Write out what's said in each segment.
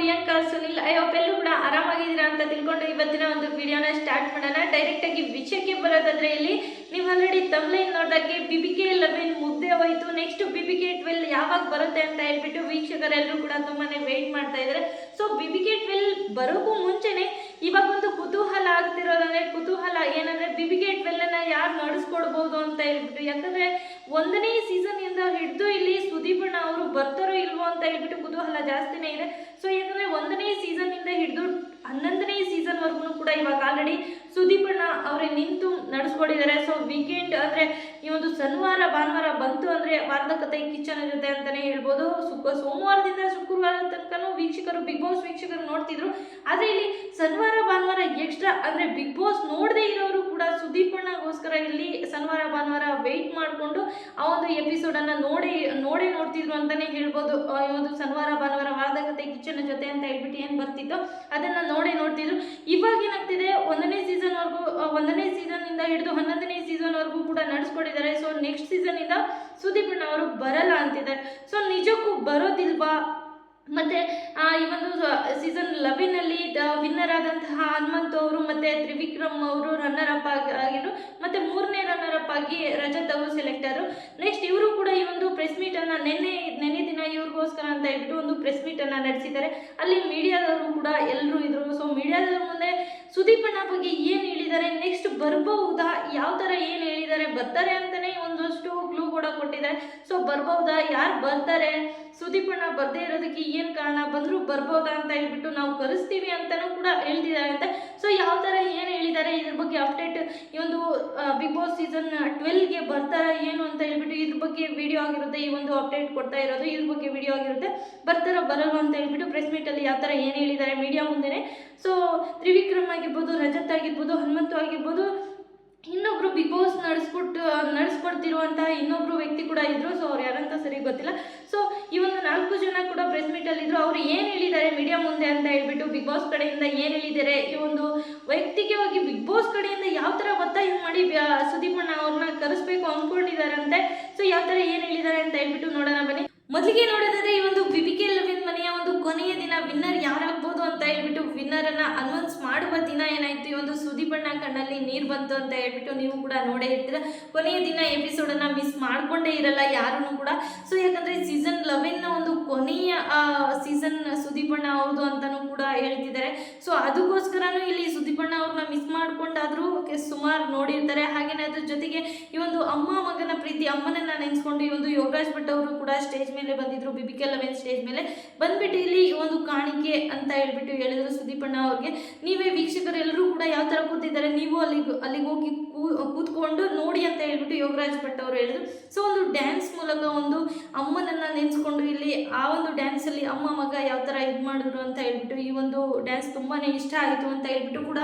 Priyanka, Sunil. I hope ಎಲ್ಲರೂ ಕೂಡ ಆರಾಮಾಗಿದ್ದೀರಾ ಅಂತ ತಿಳ್ಕೊಂಡು ಇವತ್ತಿನ ಒಂದು ವಿಡಿಯೋನ ಸ್ಟಾರ್ಟ್ ಮಾಡೋಣ. ಡೈರೆಕ್ಟಾಗಿ ವಿಷಯಕ್ಕೆ ಬರೋದಾದ್ರೆ, ಇಲ್ಲಿ ನೀವು ಆಲ್ರೆಡಿ ತಮ್ಲೈನ್ ನೋಡಿದಾಗೆ BBK11 ಮುಗ್ದೇ ಹೋಯಿತು. ನೆಕ್ಸ್ಟ್ BBK12 ಯಾವಾಗ ಬರುತ್ತೆ ಅಂತ ಹೇಳ್ಬಿಟ್ಟು ವೀಕ್ಷಕರೆಲ್ಲರೂ ಕೂಡ ತುಂಬಾನೇ ವೆಯ್ಟ್ ಮಾಡ್ತಾ ಇದ್ದಾರೆ. ಸೊ BBK12 ಬರೋಕ್ಕೂ ಮುಂಚೆನೆ ಇವಾಗ ಒಂದು ಕುತೂಹಲ ಆಗ್ತಿರೋದಂದ್ರೆ, ಕುತೂಹಲ ಏನಂದ್ರೆ BBK12 ಯಾರು ನಡೆಸ್ಕೊಡ್ಬೋದು ಅಂತ ಹೇಳ್ಬಿಟ್ಟು. ಯಾಕಂದ್ರೆ 1ನೇ ಸೀಸನ್ ಇಂದ ಹಿಡಿದು ಇಲ್ಲಿ ಸುದೀಪ್ ಅಣ್ಣ ಅವರು ಬರ್ತಾರೋ ಇಲ್ವೋ ಅಂತ ಹೇಳ್ಬಿಟ್ಟು ಕುತೂಹಲ ಜಾಸ್ತಿನೇ ಇದೆ. ಸೊ ಯಾಕಂದ್ರೆ 1ನೇ ಸೀಸನ್ ಇಂದ ಹಿಡಿದು 11ನೇ ಸೀಸನ್ ವರ್ಗು ಕೂಡ ಇವಾಗ ಆಲ್ರೆಡಿ ಸುದೀಪ್ ಅಣ್ಣ ಅವರೇ ನಿಂತು ನಡೆಸ್ಕೊಡಿದ್ದಾರೆ. ಸೊ ವೀಕೆಂಡ್ ಅಂದ್ರೆ ಈ ಒಂದು ಶನಿವಾರ ಭಾನುವಾರ ಬಂತು ಅಂದ್ರೆ ವಾರದ ಕಥೆ ಕಿಚ್ಚನ ಜೊತೆ ಅಂತಾನೆ ಹೇಳ್ಬೋದು. ಸೋಮವಾರದಿಂದ ಶುಕ್ರವಾರ ತನಕನೂ ವೀಕ್ಷಕರು, ಬಿಗ್ ಬಾಸ್ ವೀಕ್ಷಕರು ನೋಡ್ತಿದ್ರು. ಆದ್ರೆ ಇಲ್ಲಿ ಶನಿವಾರ ಭಾನುವಾರ ಎಕ್ಸ್ಟ್ರಾ ಅಂದ್ರೆ ಬಿಗ್ ಬಾಸ್ ನೋಡದೇ ಇರೋರು ಕೂಡ ಸುದೀಪ್ ಅಣ್ಣಗೋಸ್ಕರ ಇಲ್ಲಿ ಶನಿವಾರ ಭಾನುವಾರ ವೆಯ್ಟ್ ಮಾಡಿಕೊಂಡು ಆ ಒಂದು ಎಪಿಸೋಡ್ ಅನ್ನ ನೋಡೇ ನೋಡ್ತಿದ್ರು ಅಂತಾನೆ ಹೇಳ್ಬೋದು. ಈ ಒಂದು ಶನಿವಾರ ಭಾನುವಾರ ವಾರದ ಕಥೆ ಕಿಚ್ಚನ ಜೊತೆ ಅಂತ ಹೇಳ್ಬಿಟ್ಟು ಏನ್ ಬರ್ತಿತ್ತು ಅದನ್ನ ನೋಡ್ತಿದ್ರು. ಇವಾಗ ಏನಾಗ್ತಿದೆ, 1ನೇ ಸೀಸನ್ ಇಂದ ಹಿಡಿದು 11ನೇ ಸೀಸನ್ ವರ್ಗೂ ಕೂಡ ನಡೆಸ್ಕೊಟ್ಟಿದ್ದಾರೆ. ಸೊ ನೆಕ್ಸ್ಟ್ ಸೀಸನ್ ಇಂದ ಸುದೀಪ್ ಅಣ್ಣ ಅವರು ಬರಲ್ಲ ಅಂತಿದ್ದಾರೆ. ಸೊ ನಿಜಕ್ಕೂ ಬರೋದಿಲ್ವಾ? ಮತ್ತೆ ಈ ಒಂದು ಸೀಸನ್ 11 ವಿನ್ನರ್ ಆದಂತಹ ಹನುಮಂತ್ ಅವರು ಮತ್ತೆ ತ್ರಿವಿಕ್ರಮ್ ಅವರು ರನ್ನರ್ ಅಪ್ ಆಗಿದ್ರು. ಮತ್ತೆ 3ನೇ ರನ್ನರ್ ಅಪ್ ಆಗಿ ರಜತ್ ಅವರು ಸೆಲೆಕ್ಟ್ ಆದರು. ನೆಕ್ಸ್ಟ್ ಇವರು ಕೂಡ ಈ ಒಂದು ಪ್ರೆಸ್ ಮೀಟ್ ಅನ್ನ ನೆನ್ನೆ ದಿನ ಇವ್ರಿಗೋಸ್ಕರ ಅಂತ ಹೇಳ್ಬಿಟ್ಟು ಒಂದು ಪ್ರೆಸ್ ಮೀಟ್ ಅನ್ನ ನಡೆಸಿದ್ದಾರೆ. ಅಲ್ಲಿ ಮೀಡಿಯಾದವರು ಕೂಡ ಎಲ್ಲರೂ ಇದ್ರು. ಸೊ ಮೀಡಿಯಾದವ್ರ ಮುಂದೆ ಸುದೀಪ್ ಅಣ್ಣ ಬಗ್ಗೆ ಏನ್ ಹೇಳಿದ್ದಾರೆ, ನೆಕ್ಸ್ಟ್ ಬರ್ಬಹುದಾ, ಯಾವ ತರ ಏನ್ ಹೇಳಿದ್ದಾರೆ, ಬರ್ತಾರೆ ಅಂತಾನೆ ಒಂದಷ್ಟು ಕ್ಲೂ ಕೂಡ ಕೊಟ್ಟಿದ್ದಾರೆ. ಸೊ ಬರ್ಬಹುದಾ, ಯಾರು ಬರ್ತಾರೆ, ಸುದೀಪ್ ಅಣ್ಣ ಬರ್ದೇ ಇರೋದಕ್ಕೆ ಏನ್ ಕಾರಣ, ಬಂದ್ರು ಬರ್ಬೋದಾ ಅಂತ ಹೇಳ್ಬಿಟ್ಟು ನಾವು ಕರೆಸ್ತೀವಿ ಅಂತಾನೂ ಕೂಡ ಹೇಳ್ತಿದ್ದಾರೆ ಅಂತ. ಸೊ ಯಾವ ತರ ಏನ್ ಹೇಳಿದ್ದಾರೆ ಇದ್ರ ಬಗ್ಗೆ ಅಪ್ಡೇಟ್, ಈ ಒಂದು ಬಿಗ್ ಬಾಸ್ ಸೀಸನ್ 12ಗೆ ಬರ್ತಾರ ಏನು ಅಂತ ಹೇಳ್ಬಿಟ್ಟು ಇದ್ರ ಬಗ್ಗೆ ವಿಡಿಯೋ ಆಗಿರುತ್ತೆ. ಈ ಒಂದು ಅಪ್ಡೇಟ್ ಕೊಡ್ತಾ ಇರೋದು ಇದ್ರ ಬಗ್ಗೆ ವಿಡಿಯೋ ಆಗಿರುತ್ತೆ. ಬರ್ತಾರ ಬರಲ್ವ ಅಂತ ಹೇಳ್ಬಿಟ್ಟು ಪ್ರೆಸ್ ಮೀಟ್ ಅಲ್ಲಿ ಯಾವ ತರ ಏನ್ ಹೇಳಿದ್ದಾರೆ ಮೀಡಿಯಾ ಮುಂದೆನೆ. ಸೊ ತ್ರಿವಿಕ್ರಮ್ ಆಗಿರ್ಬೋದು, ರಜತ್ ಆಗಿರ್ಬೋದು, ಹನುಮಂತು ಆಗಿರ್ಬೋದು, ಇನ್ನೊಬ್ರು ಬಿಗ್ ಬಾಸ್ ನಡೆಸ್ಕೊಡ್ತಿರುವಂತಹ ಇನ್ನೊಬ್ರು ವ್ಯಕ್ತಿ ಕೂಡ ಇದ್ರು. ಸೊ ಅವ್ರು ಯಾರಂತ ಸರಿ ಗೊತ್ತಿಲ್ಲ. ಸೊ ಈ ಒಂದು 4 ಜನ ಕೂಡ ಪ್ರೆಸ್ ಮೀಟ್ ಅಲ್ಲಿ ಇದ್ರು. ಅವ್ರು ಏನ್ ಹೇಳಿದ್ದಾರೆ ಮೀಡಿಯಾ ಮುಂದೆ ಅಂತ ಹೇಳ್ಬಿಟ್ಟು, ಬಿಗ್ ಬಾಸ್ ಕಡೆಯಿಂದ ಏನ್ ಹೇಳಿದ್ದಾರೆ, ಈ ಒಂದು ವೈಯಕ್ತಿಕವಾಗಿ ಬಿಗ್ ಬಾಸ್ ಕಡೆಯಿಂದ ಯಾವ ತರ ಒತ್ತಾಯ ಮಾಡಿ ಸುದೀಪ್ ಅಣ್ಣ ಅವ್ರನ್ನ ಕರೆಸ್ಬೇಕು ಅನ್ಕೊಂಡಿದಾರಂತೆ. ಸೊ ಯಾವ ತರ ಏನ್ ಹೇಳಿದ್ದಾರೆ ಅಂತ ಹೇಳ್ಬಿಟ್ಟು ನೋಡೋಣ ಬನ್ನಿ. ಮೊದಲಿಗೆ ನೋಡೋದಾದ್ರೆ, ಈ ಒಂದು BBK11 ಮನೆಯ ಒಂದು ಕೊನೆಯ ದಿನ ವಿನ್ನರ್ ಯಾರಾಗ್ಬೋದು ಅಂತ ಹೇಳ್ಬಿಟ್ಟು ವಿನ್ನರ್ ಅನ್ನ ಅನೌನ್ಸ್ ಮಾಡುವ ದಿನ ಏನಾಯ್ತು, ಈ ಒಂದು ಸುದೀಪ್ ಅಣ್ಣ ಕಣ್ಣಲ್ಲಿ ನೀರು ಬಂತು ಅಂತ ಹೇಳ್ಬಿಟ್ಟು ನೀವು ಕೂಡ ನೋಡೇ ಇರ್ತೀರ. ಕೊನೆಯ ದಿನ ಎಪಿಸೋಡ್ ಅನ್ನ ಮಿಸ್ ಮಾಡ್ಕೊಂಡೇ ಇರಲ್ಲ ಯಾರೂ ಕೂಡ. ಸೊ ಯಾಕಂದ್ರೆ ಸೀಸನ್ 11ನ ಒಂದು ಕೊನೆಯ ಸೀಸನ್ ಸುದೀಪ್ ಅಣ್ಣ ಅವ್ರದ್ದು ಅಂತಾನೂ ಕೂಡ ಹೇಳ್ತಿದ್ದಾರೆ. ಸೊ ಅದಕ್ಕೋಸ್ಕರನೂ ಇಲ್ಲಿ ಸುದೀಪ್ ಅಣ್ಣ ಅವ್ರನ್ನ ಮಿಸ್ ಮಾಡ್ಕೊಂಡಾದ್ರೂ ಸುಮಾರು ನೋಡಿರ್ತಾರೆ. ಹಾಗೇನೆ ಅದ್ರ ಜೊತೆಗೆ ಈ ಒಂದು ಅಮ್ಮ ಮಗನ ಪ್ರೀತಿ, ಅಮ್ಮನನ್ನ ನೆನೆಸ್ಕೊಂಡು ಈ ಒಂದು ಯೋಗರಾಜ್ ಭಟ್ ಅವರು ಕೂಡ ಸ್ಟೇಜ್ ಮೇಲೆ ಬಂದಿದ್ರು. BBK11 ಸ್ಟೇಜ್ ಮೇಲೆ ಬಂದ್ಬಿಟ್ಟು ಇಲ್ಲಿ ಒಂದು ಕಾಣಿಕೆ ಅಂತ ಹೇಳ್ಬಿಟ್ಟು ಹೇಳಿದ್ರು ಸುದೀಪ್ ಅಣ್ಣ ಅವ್ರಿಗೆ. ನೀವೇ ವೀಕ್ಷಕರು ಎಲ್ಲರೂ ಕೂಡ ಯಾವ ತರ ಕೂತಿದ್ದಾರೆ, ನೀವು ಅಲ್ಲಿಗೆ ಹೋಗಿ ಕೂತ್ಕೊಂಡು ನೋಡಿ ಅಂತ ಹೇಳ್ಬಿಟ್ಟು ಯೋಗರಾಜ್ ಭಟ್ ಅವರು ಹೇಳಿದ್ರು. ಸೊ ಒಂದು ಡ್ಯಾನ್ಸ್ ಮೂಲಕ ಒಂದು ಅಮ್ಮನನ್ನ ನೆನೆಸ್ಕೊಂಡು ಇಲ್ಲಿ ಆ ಒಂದು ಡ್ಯಾನ್ಸ್ ಅಲ್ಲಿ ಅಮ್ಮ ಮಗ ಯಾವ ತರ ಇದು ಮಾಡಿದ್ರು ಅಂತ ಹೇಳ್ಬಿಟ್ಟು ಈ ಒಂದು ಡ್ಯಾನ್ಸ್ ತುಂಬಾನೇ ಇಷ್ಟ ಆಯಿತು ಅಂತ ಹೇಳ್ಬಿಟ್ಟು ಕೂಡ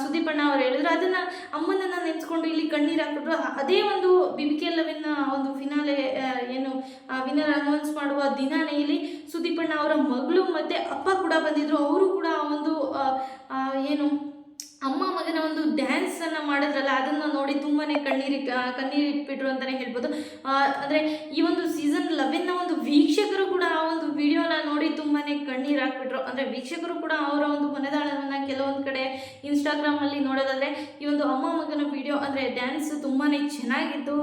ಸುದೀಪ್ ಅಣ್ಣ ಅವ್ರು ಹೇಳಿದ್ರು. ಅದನ್ನ ಅಮ್ಮನನ್ನ ನೆನೆಸ್ಕೊಂಡು ಇಲ್ಲಿ ಕಣ್ಣೀರು ಹಾಕಿದ್ರು. ಅದೇ ಒಂದು BBK11 ಒಂದು ಫಿನಾಲೆ ಏನು ವಿನ್ನರ್ ಅನೌನ್ಸ್ ಮಾಡುವ ದಿನಾನೇ ಇಲ್ಲಿ ಸುದೀಪ್ ಅಣ್ಣ ಅವರ ಮಗಳು ಮತ್ತೆ ಅಪ್ಪ ಕೂಡ ಬಂದಿದ್ರು. ಅವರು ಕೂಡ ಒಂದು ಏನು ಅಮ್ಮ ಮಗನ ಒಂದು ಡ್ಯಾನ್ಸ್ ಅನ್ನ ಮಾಡಿದ್ರಲ್ಲ, ಅದನ್ನ ನೋಡಿ ತುಂಬಾನೇ ಕಣ್ಣೀರಿಟ್ಬಿಟ್ರು ಅಂತಾನೆ ಹೇಳ್ಬೋದು. ಅಂದ್ರೆ ಈ ಒಂದು ಸೀಸನ್ 11ನ ಒಂದು ವೀಕ್ಷಕರು ಕೂಡ ಆ ಒಂದು ವಿಡಿಯೋನ ನೋಡಿ ತುಂಬಾನೇ ಕಣ್ಣೀರು ಹಾಕ್ಬಿಟ್ರು. ಅಂದ್ರೆ ವೀಕ್ಷಕರು ಕೂಡ ಅವರ ಒಂದು ಮನದಾಳವನ್ನ ಕೆಲವೊಂದು ಕಡೆ ಇನ್ಸ್ಟಾಗ್ರಾಮ್ ಅಲ್ಲಿ ನೋಡೋದಾದ್ರೆ, ಈ ಒಂದು ಅಮ್ಮ ಮಗನ ವಿಡಿಯೋ ಅಂದ್ರೆ ಡ್ಯಾನ್ಸ್ ತುಂಬಾನೇ ಚೆನ್ನಾಗಿತ್ತು,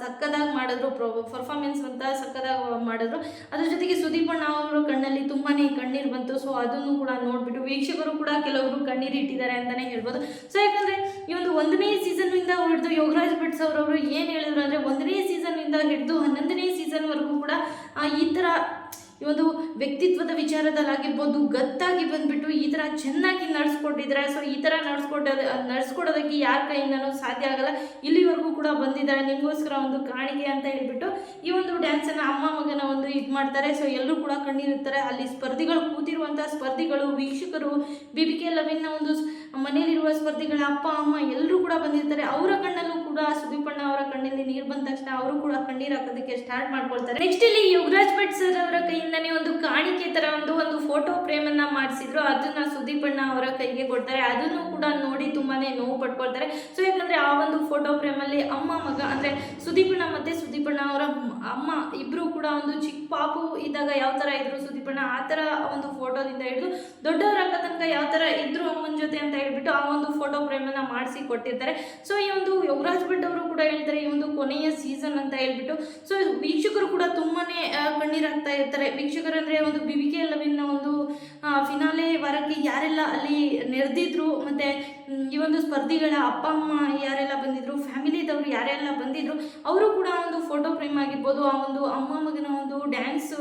ಸಕ್ಕದಾಗಿ ಮಾಡಿದ್ರು, ಪರ್ಫಾರ್ಮೆನ್ಸ್ ಅಂತ ಸಕ್ಕದಾಗಿ ಮಾಡಿದ್ರು. ಅದ್ರ ಜೊತೆಗೆ ಸುದೀಪ್ ಅಣ್ಣ ಅವರು ಕಣ್ಣಲ್ಲಿ ತುಂಬಾನೇ ಕಣ್ಣೀರು ಬಂತು. ಸೊ ಅದನ್ನು ಕೂಡ ನೋಡ್ಬಿಟ್ಟು ವೀಕ್ಷಕರು ಕೂಡ ಕೆಲವರು ಕಣ್ಣೀರು ಇಟ್ಟಿದ್ದಾರೆ ಅಂತಾನೆ ಹೇಳ್ಬೋದು. ಸೊ ಯಾಕಂದ್ರೆ ಈ ಒಂದು 1ನೇ ಸೀಸನ್ ಇಂದ ಹಿಡಿದು ಯೋಗರಾಜ್ ಭಟ್ ಅವರು ಏನ್ ಹೇಳಿದ್ರು ಅಂದ್ರೆ, 1ನೇ ಸೀಸನ್ ಇಂದ ಹಿಡಿದು 11ನೇ ಸೀಸನ್ ವರ್ಗೂ ಕೂಡ ಈ ತರ ಈ ಒಂದು ವ್ಯಕ್ತಿತ್ವದ ವಿಚಾರದಲ್ಲಾಗಿರ್ಬೋದು ಗತ್ತಾಗಿ ಬಂದ್ಬಿಟ್ಟು ಈ ತರ ಚೆನ್ನಾಗಿ ನಡೆಸ್ಕೊಟ್ಟಿದ್ದಾರೆ. ಸೊ ಈ ತರ ನಡ್ಸ್ಕೊಡೋದಕ್ಕೆ ಯಾರ ಕೈಯಿಂದನೂ ಸಾಧ್ಯ ಆಗಲ್ಲ. ಇಲ್ಲಿವರೆಗೂ ಕೂಡ ಬಂದಿದ್ದಾರೆ, ನಿಮಗೋಸ್ಕರ ಒಂದು ಕಾಣಿಕೆ ಅಂತ ಹೇಳ್ಬಿಟ್ಟು ಈ ಒಂದು ಡ್ಯಾನ್ಸ್ ಅನ್ನ ಅಮ್ಮ ಮಗನ ಒಂದು ಇದು ಮಾಡ್ತಾರೆ. ಸೊ ಎಲ್ಲರೂ ಕೂಡ ಕಣ್ಣಿರುತ್ತಾರೆ. ಅಲ್ಲಿ ಸ್ಪರ್ಧಿಗಳು ಕೂತಿರುವಂತಹ ಸ್ಪರ್ಧಿಗಳು, ವೀಕ್ಷಕರು, BBK11 ಒಂದು ಮನೆಯಲ್ಲಿರುವ ಸ್ಪರ್ಧಿಗಳ ಅಪ್ಪ ಅಮ್ಮ ಎಲ್ಲರೂ ಕೂಡ ಬಂದಿರ್ತಾರೆ. ಅವರ ಕಣ್ಣಲ್ಲೂ ಕೂಡ ಸುದೀಪ್ ಅಣ್ಣ ಅವರ ಕಣ್ಣಲ್ಲಿ ನೀರು ಬಂದ ತಕ್ಷಣ ಅವರು ಕೂಡ ಕಣ್ಣೀರು ಹಾಕೋದಕ್ಕೆ ಸ್ಟಾರ್ಟ್ ಮಾಡ್ಕೊಳ್ತಾರೆ. ನೆಕ್ಸ್ಟ್ ಇಲ್ಲಿ ಯೋಗರಾಜ್ ಭಟ್ ಸರ್ ಅವರ ಕೈಯಿಂದನೇ ಒಂದು ಕಾಣಿಕೆ ತರ ಒಂದು ಫೋಟೋ ಫ್ರೇಮ್ ಅನ್ನ ಮಾಡಿಸಿದ್ರು. ಅದನ್ನ ಸುದೀಪ್ ಅಣ್ಣ ಅವರ ಕೈಗೆ ಕೊಡ್ತಾರೆ. ಅದನ್ನು ಕೂಡ ನೋಡಿ ತುಂಬಾನೇ ನೋವು ಪಡ್ಕೊಳ್ತಾರೆ. ಸೊ ಯಾಕಂದ್ರೆ ಆ ಒಂದು ಫೋಟೋ ಫ್ರೇಮ್ ಅಲ್ಲಿ ಅಮ್ಮ ಮಗ ಅಂದ್ರೆ ಸುದೀಪ್ ಅಣ್ಣ ಮತ್ತೆ ಸುದೀಪ್ ಅಣ್ಣ ಅವರ ಅಮ್ಮ ಇಬ್ರು ಕೂಡ ಒಂದು ಚಿಕ್ಕ ಪಾಪು ಇದ್ದಾಗ ಯಾವ ತರ ಇದ್ರು ಸುದೀಪ್ ಅಣ್ಣ ಆ ತರ ಒಂದು ಫೋಟೋದಿಂದ ಹಿಡಿದು ದೊಡ್ಡವರಾಗ ತನಕ ಯಾವ ತರ ಇದ್ರು ಅಮ್ಮನ ಜೊತೆ ಅಂತ ಹೇಳ್ಬಿಟ್ಟು ಆ ಒಂದು ಫೋಟೋ ಫ್ರೇಮ್ ಅನ್ನ ಮಾಡಿಸಿ ಕೊಟ್ಟಿರ್ತಾರೆ. ಸೊ ಈ ಒಂದು ಯೋಗರಾಜ್ ಭಟ್ ಅವರು ಕೂಡ ಹೇಳ್ತಾರೆ ಈ ಒಂದು ಕೊನೆಯ ಸೀಸನ್ ಅಂತ ಹೇಳ್ಬಿಟ್ಟು. ಸೊ ವೀಕ್ಷಕರು ಕೂಡ ತುಂಬಾನೇ ಕಣ್ಣೀರಾಗ್ತಾ ಇರ್ತಾರೆ. ವೀಕ್ಷಕರು ಅಂದ್ರೆ ಒಂದು BBK 11 ಒಂದು ಫಿನಾಲೆ ವಾರಕ್ಕೆ ಯಾರೆಲ್ಲ ಅಲ್ಲಿ ನೆರೆದಿದ್ರು ಮತ್ತೆ ಈ ಒಂದು ಸ್ಪರ್ಧಿಗಳ ಅಪ್ಪ ಅಮ್ಮ ಯಾರೆಲ್ಲ ಬಂದಿದ್ರು, ಫ್ಯಾಮಿಲಿದವರು ಯಾರೆಲ್ಲ ಬಂದಿದ್ರು ಅವರು ಕೂಡ ಒಂದು ಫೋಟೋ ಫ್ರೇಮ್ ಆಗಿರ್ಬೋದು, ಆ ಒಂದು ಅಮ್ಮ ಮಗನ ಒಂದು ಡ್ಯಾನ್ಸ್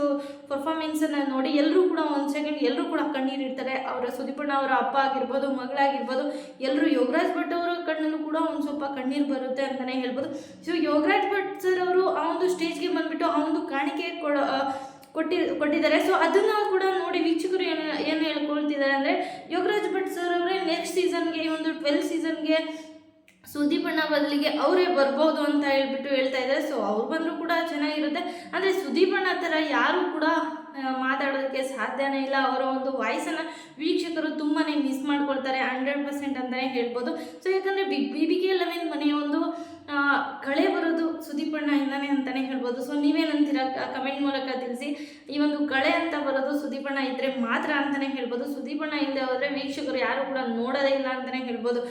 ಪರ್ಫಾರ್ಮೆನ್ಸ್ ಅನ್ನ ನೋಡಿ ಎಲ್ಲರೂ ಕೂಡ ಒಂದು ಸೆಕೆಂಡ್ ಎಲ್ಲರೂ ಕೂಡ ಕಣ್ಣೀರು ಇರ್ತಾರೆ. ಅವರ ಸುದೀಪಣ್ಣ ಅವರ ಅಪ್ಪ ಆಗಿರ್ಬೋದು, ಮಗಳಾಗಿರ್ಬೋದು, ಎಲ್ಲರೂ ಯೋಗರಾಜ್ ಭಟ್ ಅವರ ಕಣ್ಣಲ್ಲೂ ಕೂಡ ಒಂದು ಸ್ವಲ್ಪ ಕಣ್ಣೀರು ಬರುತ್ತೆ ಅಂತಾನೆ ಹೇಳ್ಬೋದು. ಸೊ ಯೋಗರಾಜ್ ಭಟ್ ಸರ್ ಅವರು ಆ ಒಂದು ಸ್ಟೇಜ್ಗೆ ಬಂದ್ಬಿಟ್ಟು ಆ ಒಂದು ಕಾಣಿಕೆ ಕೊಟ್ಟಿದ್ದಾರೆ. ಸೊ ಅದನ್ನ ಕೂಡ ನೋಡಿ ವೀಕ್ಷಕರು ಏನು ಹೇಳ್ಕೊಳ್ತಿದ್ದಾರೆ ಅಂದರೆ ಯೋಗರಾಜ್ ಭಟ್ ಸರ್ ಅವರೇ ನೆಕ್ಸ್ಟ್ ಸೀಸನ್ಗೆ ಈ ಒಂದು 12 ಸೀಸನ್ಗೆ ಸುದೀಪ್ ಅಣ್ಣ ಬದಲಿಗೆ ಅವರೇ ಬರ್ಬೋದು ಅಂತ ಹೇಳ್ಬಿಟ್ಟು ಹೇಳ್ತಾ ಇದ್ದಾರೆ. ಸೊ ಅವ್ರು ಬಂದರೂ ಕೂಡ ಚೆನ್ನಾಗಿರುತ್ತೆ. ಅಂದರೆ ಸುದೀಪ್ ಅಣ್ಣ ಥರ ಯಾರು ಕೂಡ ಮಾತಾಡೋದಕ್ಕೆ ಸಾಧ್ಯನೇ ಇಲ್ಲ. ಅವರ ಒಂದು ವಾಯ್ಸನ್ನು ವೀಕ್ಷಕರು ತುಂಬಾ ಮಿಸ್ ಮಾಡ್ಕೊಳ್ತಾರೆ 100% ಅಂತಲೇ ಹೇಳ್ಬೋದು. ಸೊ ಯಾಕಂದರೆ BBK 11 ಮನೆಯ ಒಂದು ಕಳೆ ಬರೋದು ಸುದೀಪ್ ಅಣ್ಣ ಇಂದಾನೆ ಅಂತಲೇ ಹೇಳ್ಬೋದು. ಸೊ ನೀವೇನಂತೀರ ಕಮೆಂಟ್ ಮೂಲಕ ತಿಳಿಸಿ. ಈ ಒಂದು ಕಳೆ ಅಂತ ಬರೋದು ಸುದೀಪ್ ಅಣ್ಣ ಇದ್ದರೆ ಮಾತ್ರ ಅಂತಲೇ ಹೇಳ್ಬೋದು. ಸುದೀಪ್ ಅಣ್ಣ ಇಲ್ಲದೆ ಹೋದರೆ ವೀಕ್ಷಕರು ಯಾರು ಕೂಡ ನೋಡೋದೇ ಇಲ್ಲ ಅಂತಲೇ ಹೇಳ್ಬೋದು.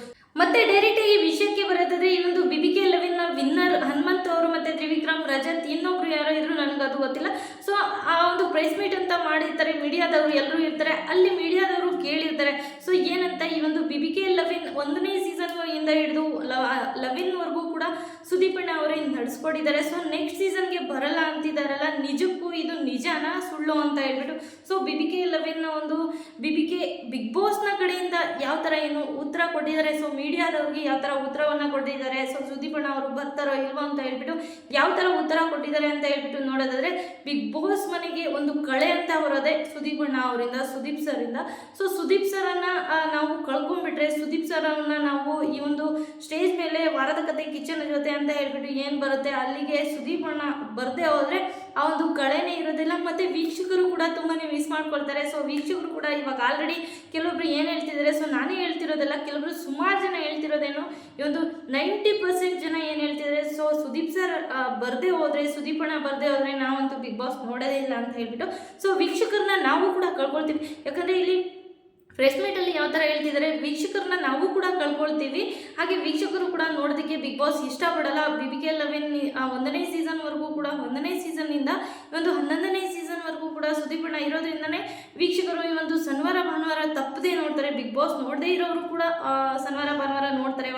ಮತ್ತೆ ಡೈರೆಕ್ಟ್ ಆಗಿ ವಿಷಯಕ್ಕೆ ಬರೋದಾದ್ರೆ ಈ ಒಂದು BBK 11 ವಿನ್ನರ್ ಹನುಮಂತ್ ಅವರು ಮತ್ತೆ ತ್ರಿವಿಕ್ರಮ್, ರಜತ್, ಇನ್ನೊಬ್ರು ಯಾರೋ ಇದ್ರು ನನಗದು ಗೊತ್ತಿಲ್ಲ. ಸೊ ಆ ಒಂದು ಪ್ರೆಸ್ ಮೀಟ್ ಅಂತ ಮಾಡಿರ್ತಾರೆ, ಮೀಡಿಯಾದವರು ಎಲ್ಲರೂ ಇರ್ತಾರೆ. ಅಲ್ಲಿ ಮೀಡಿಯಾದವರು ಕೇಳಿರ್ತಾರೆ ಸೊ ಏನಂತ ಈ ಒಂದು BBK 11 1ನೇ ಸೀಸನ್ ಇಂದ ಹಿಡಿದು 11ವರೆಗೂ ಕೂಡ ಸುದೀಪ್ ಅಣ್ಣ ಅವರೇ ನಡೆಸ್ಕೊಟ್ಟಿದ್ದಾರೆ. ಸೊ ನೆಕ್ಸ್ಟ್ ಸೀಸನ್ಗೆ ಬರಲ್ಲ ಅಂತಿದ್ದಾರಲ್ಲ, ನಿಜಕ್ಕೂ ಇದು ನಿಜಾನ ಸುಳ್ಳು ಅಂತ ಹೇಳ್ಬಿಟ್ಟು ಸೊ BBK 11 ಒಂದು BBK ಬಿಗ್ ಬಾಸ್ನ ಕಡೆಯಿಂದ ಯಾವ ಥರ ಏನು ಉತ್ತರ ಕೊಟ್ಟಿದ್ದಾರೆ, ಸೊ ಮೀಡಿಯಾದವ್ರಿಗೆ ಯಾವ ಥರ ಉತ್ತರವನ್ನು ಕೊಟ್ಟಿದ್ದಾರೆ, ಸೊ ಸುದೀಪ್ ಅಣ್ಣ ಅವರು ಬರ್ತಾರೋ ಇಲ್ವೋ ಅಂತ ಹೇಳ್ಬಿಟ್ಟು ಯಾವ ಥರ ಉತ್ತರ ಕೊಟ್ಟಿದ್ದಾರೆ ಅಂತ ಹೇಳ್ಬಿಟ್ಟು ನೋಡೋದಾದ್ರೆ ಬಿಗ್ ಬಾಸ್ ಮನೆಗೆ ಒಂದು ಕಳೆ ಅಂತ ಬರೋದೆ ಸುದೀಪ್ ಅಣ್ಣ ಅವರಿಂದ, ಸುದೀಪ್ ಸರಿಂದ. ಸೊ ಸುದೀಪ್ ಸರನ್ನ ನಾವು ಕಳ್ಕೊಂಡ್ಬಿಟ್ರೆ, ಸುದೀಪ್ ಸರನ್ನ ನಾವು ಈ ಒಂದು ಸ್ಟೇಜ್ ಮೇಲೆ ವಾರದ ಕತೆ ಕಿಚನ್ ಜೊತೆ ಅಂತ ಹೇಳ್ಬಿಟ್ಟು ಏನು ಬರುತ್ತೆ ಅಲ್ಲಿಗೆ ಸುದೀಪ್ ಅಣ್ಣ ಬರದೇ ಹೋದರೆ ಆ ಒಂದು ಕಳೆನೇ ಇರೋದಿಲ್ಲ. ಮತ್ತು ವೀಕ್ಷಕರು ಕೂಡ ತುಂಬಾ ಮಿಸ್ ಮಾಡ್ಕೊಳ್ತಾರೆ. ಸೊ ವೀಕ್ಷಕರು ಕೂಡ ಇವಾಗ ಆಲ್ರೆಡಿ ಕೆಲವೊಬ್ರು ಏನು ಹೇಳ್ತಿದ್ದಾರೆ, ಸೊ ನಾನೇ ಹೇಳ್ತಿರೋದಲ್ಲ, ಕೆಲವೊಬ್ರು ಸುಮಾರು ಜನ ಹೇಳ್ತಿರೋದೇನು ಈ ಒಂದು 90% ಜನ ಏನು ಹೇಳ್ತಿದ್ದಾರೆ, ಸೊ ಸುದೀಪ್ ಸರ್ ಬರದೇ ಹೋದರೆ, ಸುದೀಪ್ ಅಣ್ಣ ಬರದೇ ಹೋದರೆ ನಾವಂತೂ ಬಿಗ್ ಬಾಸ್ ನೋಡೋದೇ ಇಲ್ಲ ಅಂತ ಹೇಳ್ಬಿಟ್ಟು ಸೊ ವೀಕ್ಷಕರನ್ನ ನಾವು ಕೂಡ ಕಳ್ಕೊಳ್ತೀವಿ. ಯಾಕಂದರೆ ಇಲ್ಲಿ ಪ್ರೆಸ್ ಮೀಟಲ್ಲಿ ಯಾವ ಥರ ಹೇಳ್ತಿದ್ದಾರೆ, ವೀಕ್ಷಕರನ್ನ ನಾವು ಕೂಡ ಕಳ್ಕೊಳ್ತೀವಿ. ಹಾಗೆ ವೀಕ್ಷಕರು ಕೂಡ ನೋಡೋದಕ್ಕೆ ಬಿಗ್ ಬಾಸ್ ಇಷ್ಟಪಡಲ್ಲ. BBK 11 1ನೇ ಸೀಸನ್ವರೆಗೂ ಕೂಡ 1ನೇ ಸೀಸನ್ನಿಂದ ಒಂದು 11ನೇ ಸೀಸನ್ವರೆಗೂ ಕೂಡ ಸುದೀಪ್ ಅಣ್ಣ ಇರೋದ್ರಿಂದನೇ ವೀಕ್ಷಕರು ಈ ಒಂದು ಶನಿವಾರ ಭಾನುವಾರ ತಪ್ಪದೇ ನೋಡ್ತಾರೆ. ಬಿಗ್ ಬಾಸ್ ನೋಡದೇ ಇರೋರು ಕೂಡ ಶನಿವಾರ ಭಾನುವಾರ ನೋಡ್ತಾರೆ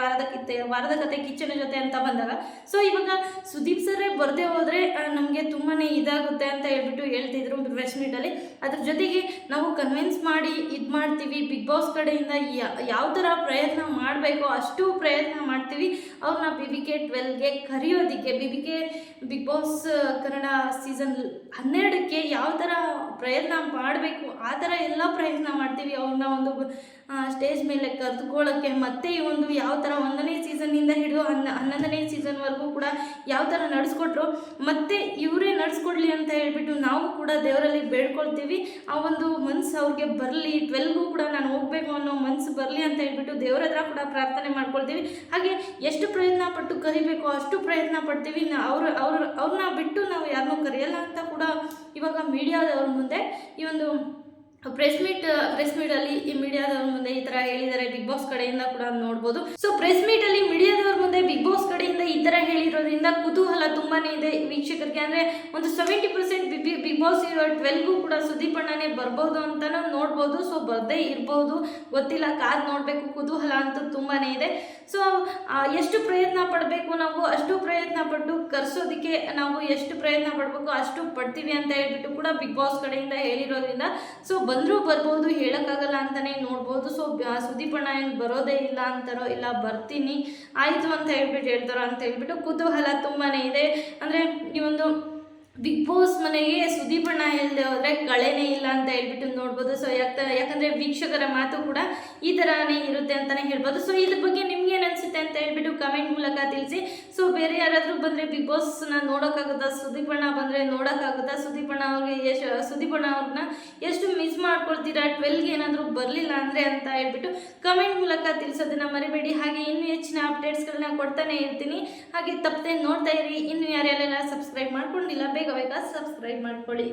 ವಾರದ ಕತೆ ಕಿಚನ್ ಜೊತೆ ಅಂತ ಬಂದಾಗ. ಸೊ ಇವಾಗ ಸುದೀಪ್ ಸರೇ ಬರದೇ ಹೋದರೆ ನಮಗೆ ತುಂಬಾ ಇದಾಗುತ್ತೆ ಅಂತ ಹೇಳ್ಬಿಟ್ಟು ಹೇಳ್ತಿದ್ರು ಪ್ರೆಸ್ ಮೀಟಲ್ಲಿ. ಅದ್ರ ಜೊತೆಗೆ ನಾವು ಕನ್ವಿನ್ಸ್ ಮಾಡಿ ಇದು ಮಾಡ್ತೀವಿ, ಬಿಗ್ ಬಾಸ್ ಕಡೆಯಿಂದ ಯಾವ ಥರ ಪ್ರಯತ್ನ ಮಾಡಬೇಕೋ ಅಷ್ಟು ಪ್ರಯತ್ನ ಮಾಡ್ತೀವಿ ಅವ್ರನ್ನ BBK 12ಗೆ ಕರೆಯೋದಕ್ಕೆ. ಬಿಗ್ ಬಾಸ್ ಕನ್ನಡ ಸೀಸನ್ 12ಕ್ಕೆ ಯಾವ ಥರ ಪ್ರಯತ್ನ ಮಾಡಬೇಕು ಆ ಥರ ಎಲ್ಲ ಪ್ರಯತ್ನ ಮಾಡ್ತೀವಿ ಅವ್ರನ್ನ ಒಂದು ಸ್ಟೇಜ್ ಮೇಲೆ ಕರೆದುಕೊಳ್ಳೋಕ್ಕೆ. ಮತ್ತು ಈ ಒಂದು ಯಾವ ಥರ 1ನೇ ಸೀಸನ್ನಿಂದ ಹಿಡಿದು 11ನೇ ಸೀಸನ್ವರೆಗೂ ಕೂಡ ಯಾವ ಥರ ನಡೆಸ್ಕೊಟ್ರು ಮತ್ತು ಇವರೇ ನಡೆಸ್ಕೊಡ್ಲಿ ಅಂತ ಹೇಳ್ಬಿಟ್ಟು ನಾವು ಕೂಡ ದೇವರಲ್ಲಿ ಬೇಡ್ಕೊಳ್ತೀವಿ. ಆ ಒಂದು ಮನ್ಸು ಅವ್ರಿಗೆ ಬರಲಿ, 12ಗೂ ಕೂಡ ನಾನು ಹೋಗಬೇಕು ಅನ್ನೋ ಮನಸ್ಸು ಬರಲಿ ಅಂತ ಹೇಳ್ಬಿಟ್ಟು ದೇವರ ಹತ್ರ ಕೂಡ ಪ್ರಾರ್ಥನೆ ಮಾಡ್ಕೊಳ್ತೀವಿ. ಹಾಗೆ ಎಷ್ಟು ಪ್ರಯತ್ನ ಪಟ್ಟು ಕರಿಬೇಕು ಅಷ್ಟು ಪ್ರಯತ್ನ ಪಡ್ತೀವಿ. ಅವ್ರನ್ನ ಬಿಟ್ಟು ನಾವು ಯಾರನ್ನೂ ಕರೆಯಲ್ಲ ಅಂತ ಕೂಡ ಇವಾಗ ಮೀಡಿಯಾದವ್ರ ಮುಂದೆ ಈ ಒಂದು ಪ್ರೆಸ್ ಮೀಟಲ್ಲಿ ಈ ಮೀಡಿಯಾದವ್ರ ಮುಂದೆ ಈ ಥರ ಹೇಳಿದ್ದಾರೆ. ಬಿಗ್ ಬಾಸ್ ಕಡೆಯಿಂದ ಕೂಡ ನೋಡ್ಬೋದು. ಸೊ ಪ್ರೆಸ್ ಮೀಟಲ್ಲಿ ಮೀಡಿಯಾದವ್ರ ಮುಂದೆ ಬಿಗ್ ಬಾಸ್ ಕಡೆಯಿಂದ ಈ ಥರ ಹೇಳಿರೋದ್ರಿಂದ ಕುತೂಹಲ ತುಂಬಾ ಇದೆ ವೀಕ್ಷಕರಿಗೆ. ಅಂದರೆ ಒಂದು 70% ಬಿಗ್ ಬಾಸ್ 12ಗೂ ಕೂಡ ಸುದೀಪ್ ಅಣ್ಣನೇ ಬರ್ಬೋದು ಅಂತಲೂ ನೋಡ್ಬೋದು. ಸೊ ಬರದೇ ಇರ್ಬೋದು, ಗೊತ್ತಿಲ್ಲ, ಕಾದು ನೋಡಬೇಕು. ಕುತೂಹಲ ಅಂತೂ ತುಂಬಾ ಇದೆ. ಸೊ ಎಷ್ಟು ಪ್ರಯತ್ನ ಪಡಬೇಕು ನಾವು ಅಷ್ಟು ಪ್ರಯತ್ನ ಪಟ್ಟು ಕರೆಸೋದಕ್ಕೆ ನಾವು ಎಷ್ಟು ಪ್ರಯತ್ನ ಪಡಬೇಕು ಅಷ್ಟು ಪಡ್ತೀವಿ ಅಂತ ಹೇಳ್ಬಿಟ್ಟು ಕೂಡ ಬಿಗ್ ಬಾಸ್ ಕಡೆಯಿಂದ ಹೇಳಿರೋದ್ರಿಂದ ಸೊ ಬಂದರೂ ಬರ್ಬೋದು, ಹೇಳೋಕ್ಕಾಗಲ್ಲ ಅಂತಲೇ ನೋಡ್ಬೋದು. ಸೊ ಸುದೀಪ್ ಅಣ್ಣ ಏನು ಬರೋದೇ ಇಲ್ಲ ಅಂತಾರೋ ಇಲ್ಲ ಬರ್ತೀನಿ ಆಯಿತು ಅಂತ ಹೇಳ್ಬಿಟ್ಟು ಹೇಳ್ತಾರೋ ಅಂತ ಹೇಳ್ಬಿಟ್ಟು ಕುತೂಹಲ ತುಂಬಾ ಇದೆ. ಅಂದರೆ ಈ ಒಂದು ಬಿಗ್ ಬಾಸ್ ಮನೆಗೆ ಸುದೀಪ್ ಅಣ್ಣ ಇಲ್ಲದೆ ಹೋದರೆ ಕಳೆನೇ ಇಲ್ಲ ಅಂತ ಹೇಳ್ಬಿಟ್ಟು ನೋಡ್ಬೋದು. ಸೊ ಯಾಕಂದರೆ ವೀಕ್ಷಕರ ಮಾತು ಕೂಡ ಈ ಥರನೇ ಇರುತ್ತೆ ಅಂತಲೇ ಹೇಳ್ಬೋದು. ಸೊ ಇದ್ರ ಬಗ್ಗೆ ನಿಮ್ಗೆ ಏನು ಅನಿಸುತ್ತೆ ಅಂತ ಹೇಳ್ಬಿಟ್ಟು ಕಮೆಂಟ್ ಮೂಲಕ ತಿಳಿಸಿ. ಸೊ ಬೇರೆ ಯಾರಾದರೂ ಬಂದರೆ ಬಿಗ್ ಬಾಸ್ನ ನೋಡೋಕ್ಕಾಗುತ್ತಾ, ಸುದೀಪ್ ಅಣ್ಣ ಬಂದರೆ ನೋಡೋಕ್ಕಾಗುತ್ತಾ, ಸುದೀಪ್ ಅಣ್ಣ ಅವ್ರನ್ನ ಎಷ್ಟು ಮಿಸ್ ಮಾಡ್ಕೊಳ್ತೀರಾ 12ಗೆ ಏನಾದರೂ ಬರಲಿಲ್ಲ ಅಂದರೆ ಅಂತ ಹೇಳ್ಬಿಟ್ಟು ಕಮೆಂಟ್ ಮೂಲಕ ತಿಳಿಸೋದನ್ನು ಮರಿಬೇಡಿ. ಹಾಗೆ ಇನ್ನೂ ಹೆಚ್ಚಿನ ಅಪ್ಡೇಟ್ಸ್ಗಳನ್ನ ಕೊಡ್ತಾನೆ ಇರ್ತೀನಿ. ಹಾಗೆ ತಪ್ಪದೆ ನೋಡ್ತಾ ಇರಿ. ಇನ್ನು ಯಾರೆಲ್ಲ ಸಬ್ಸ್ಕ್ರೈಬ್ ಮಾಡ್ಕೊಂಡಿಲ್ಲ ಬೇಗ ಸಬ್ಸ್ಕ್ರೈಬ್ ಮಾಡ್ಕೊಳ್ಳಿ.